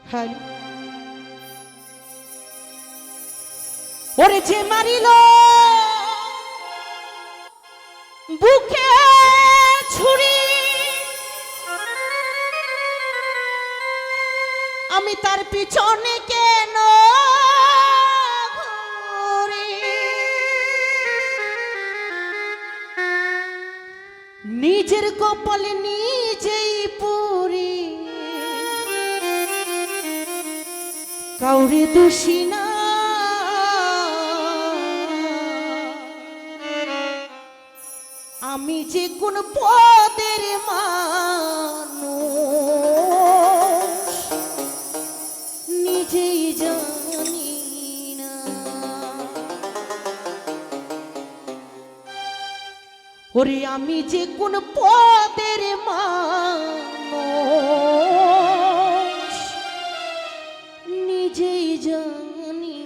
High ওরে যে মারিল বুকে ছুরি আমি তার পিছনে কেন ঘুরি নিজের কপালে নিজেই পুরি কাউরে দোষী না আমি যে কোন পদের মানুষ নিজেই জানি না ওরে আমি যে কোন পদের মানুষ নিজেই জানি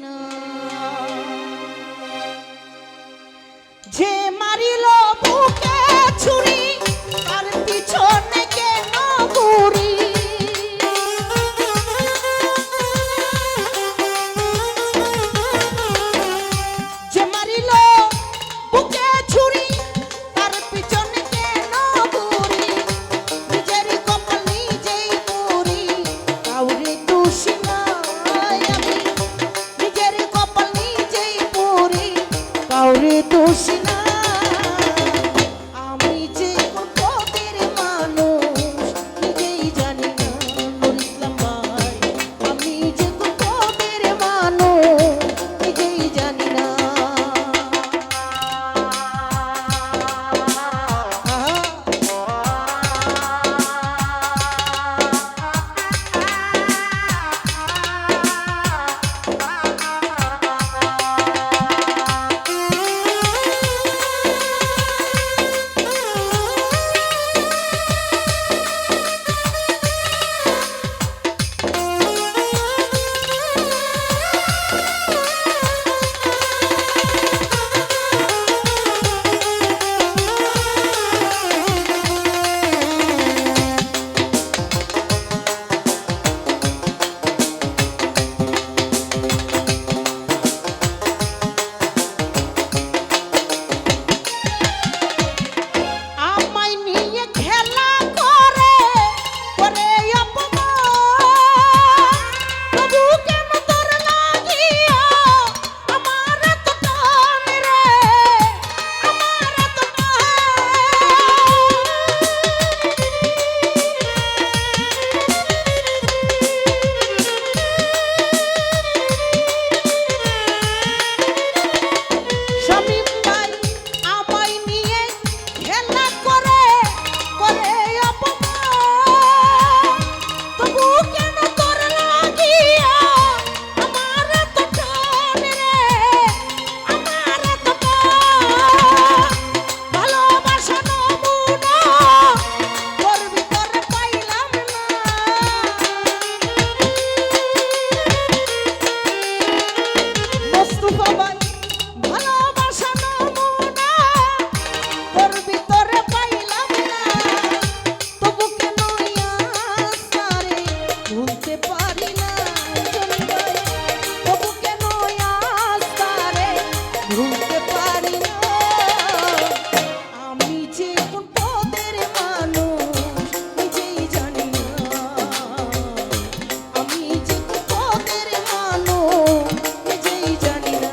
না যে মারিল বুকে ছুরি তার পিছনে কেন ঘুরি যে মারিল বুকে ছুরি তার পিছনে কেন ঘুরি নিজের কপাল নিজেই পুরি কাউরে দোষী নাই আমি নিজের কপাল নিজেই পুরি কাউরে দোষী না আমি যে কোন পদের মানুষ নিজেই জানি না নুর ইসলাম ভাই আমি যে কোন পদের মানুষ নিজেই জানি না আমায় নিয়ে খেলা করে করে অপমান তবু কেন তোর লাগিয়া আমার এত টান রে আমার এত শামীম ভাই আমায় নিয়ে খেলা করে করে অপমান তবু কেন তোর লাগিয়া আমার এত টান রে আমার এত টান ভালোবাসা নমুনা তোর ভিতরে পাইলাম না মোস্তফা ভাই ভালোবাসা নমুনা তোর ভিতরে পাইলাম না তবু কেন আসারে ভুলতে পারি না জনি ভাই তবু কেন আসারে ভুলতে পারি না আমি যে কোন পদের মানুষ নিজেই জানি না আমি যে কোন পদের মানুষ নিজেই জানি না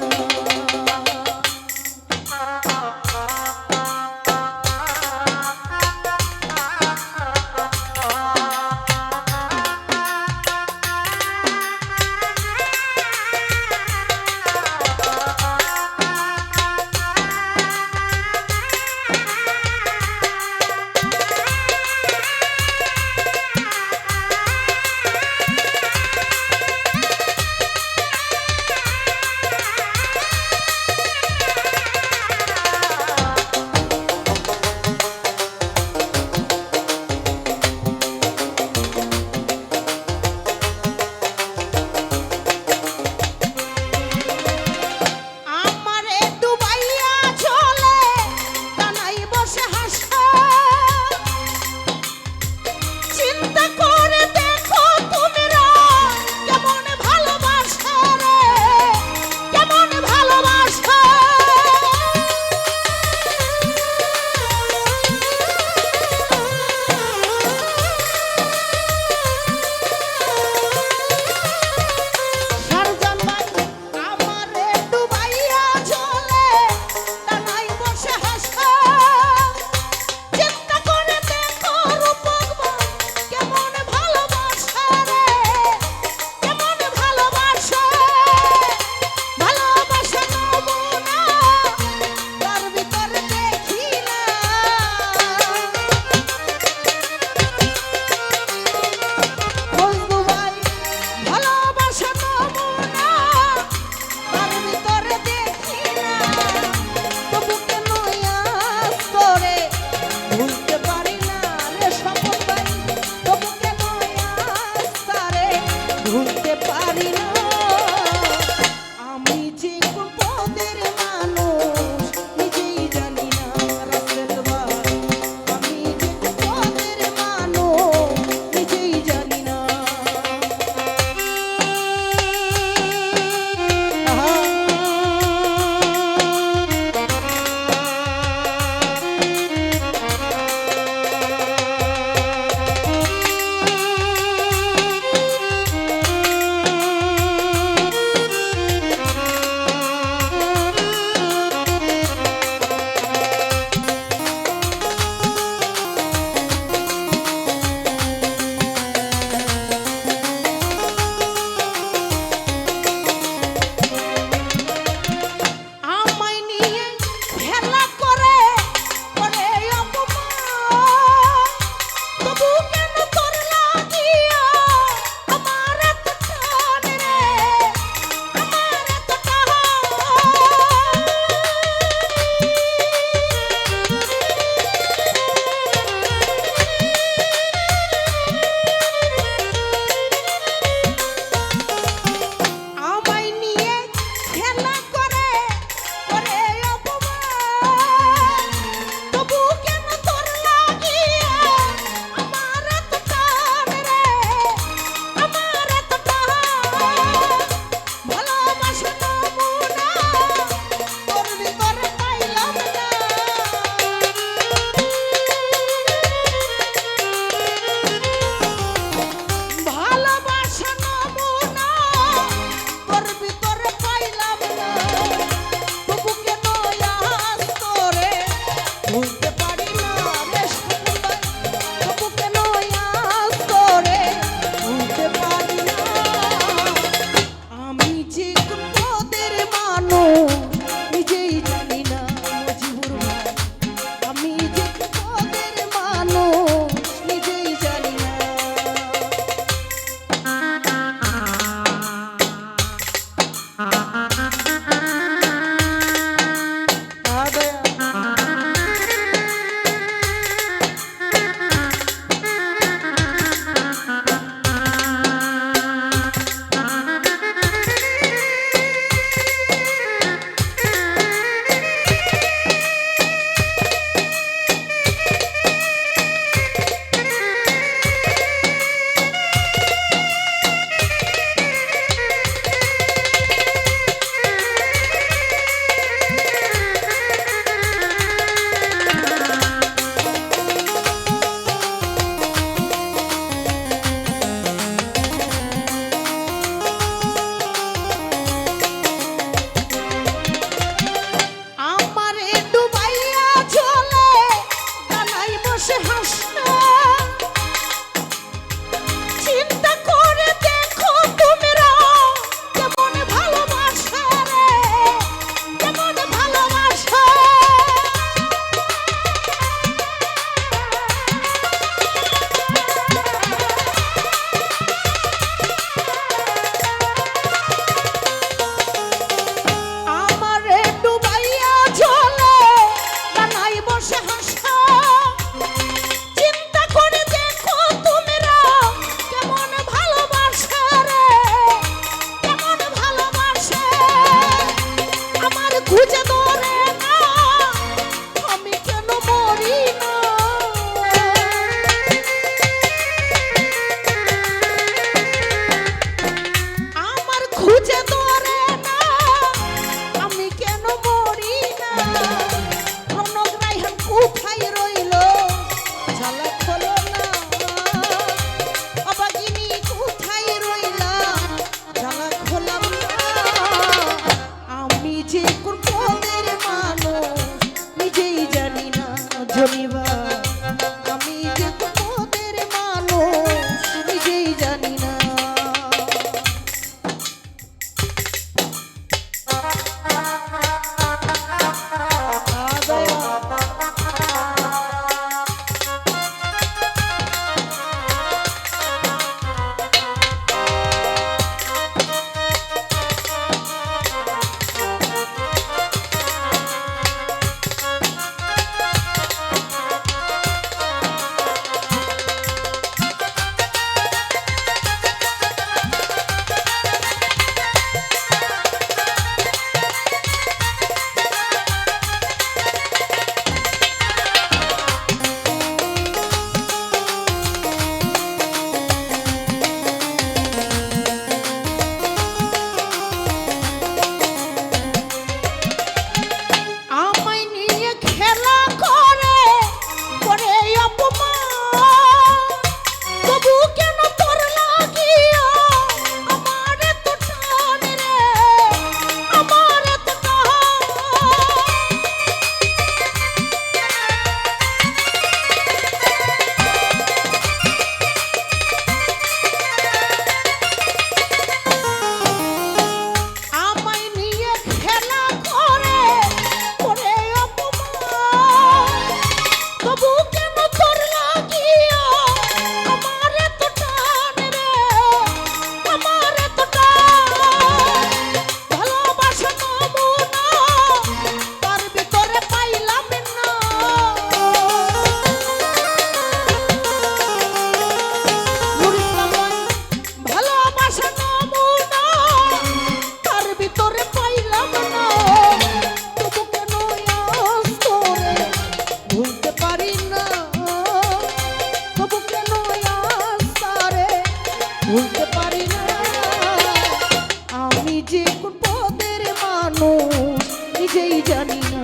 জানি না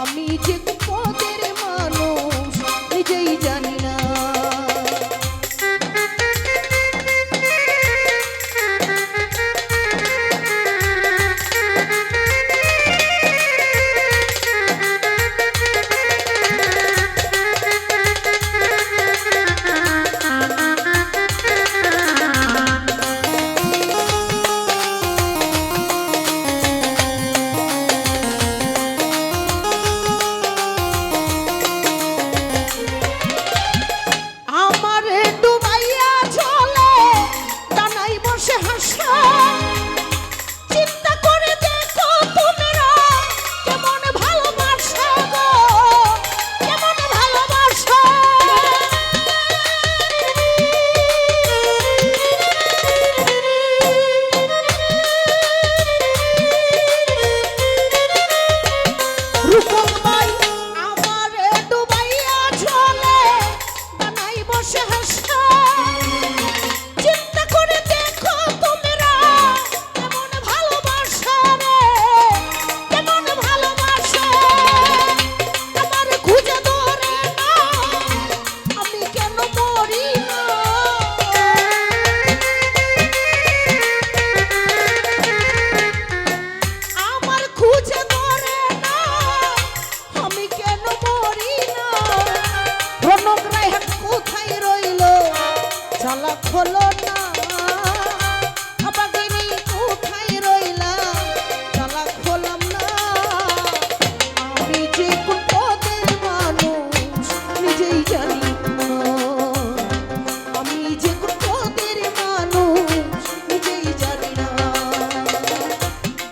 আমি যে পদের মানুষ নিজেই জানি না। ঝলক হলো না আমাগিনী কোথায় রইলা ঝলক হলাম না আমি যে কোন পদের মানুষ নিজেই জানি না আমি যে কোন পদের মানুষ নিজেই জানি না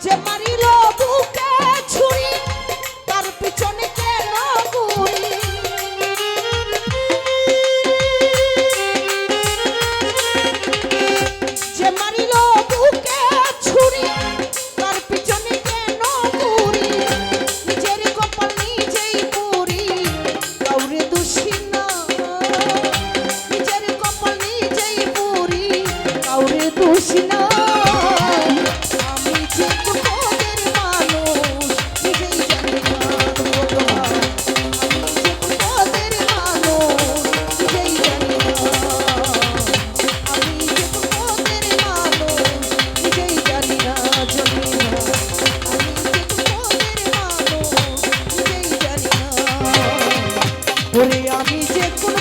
যে মারিল বুকে ছুরি তার পিছনে কেন ঘুরি আমি যে কোন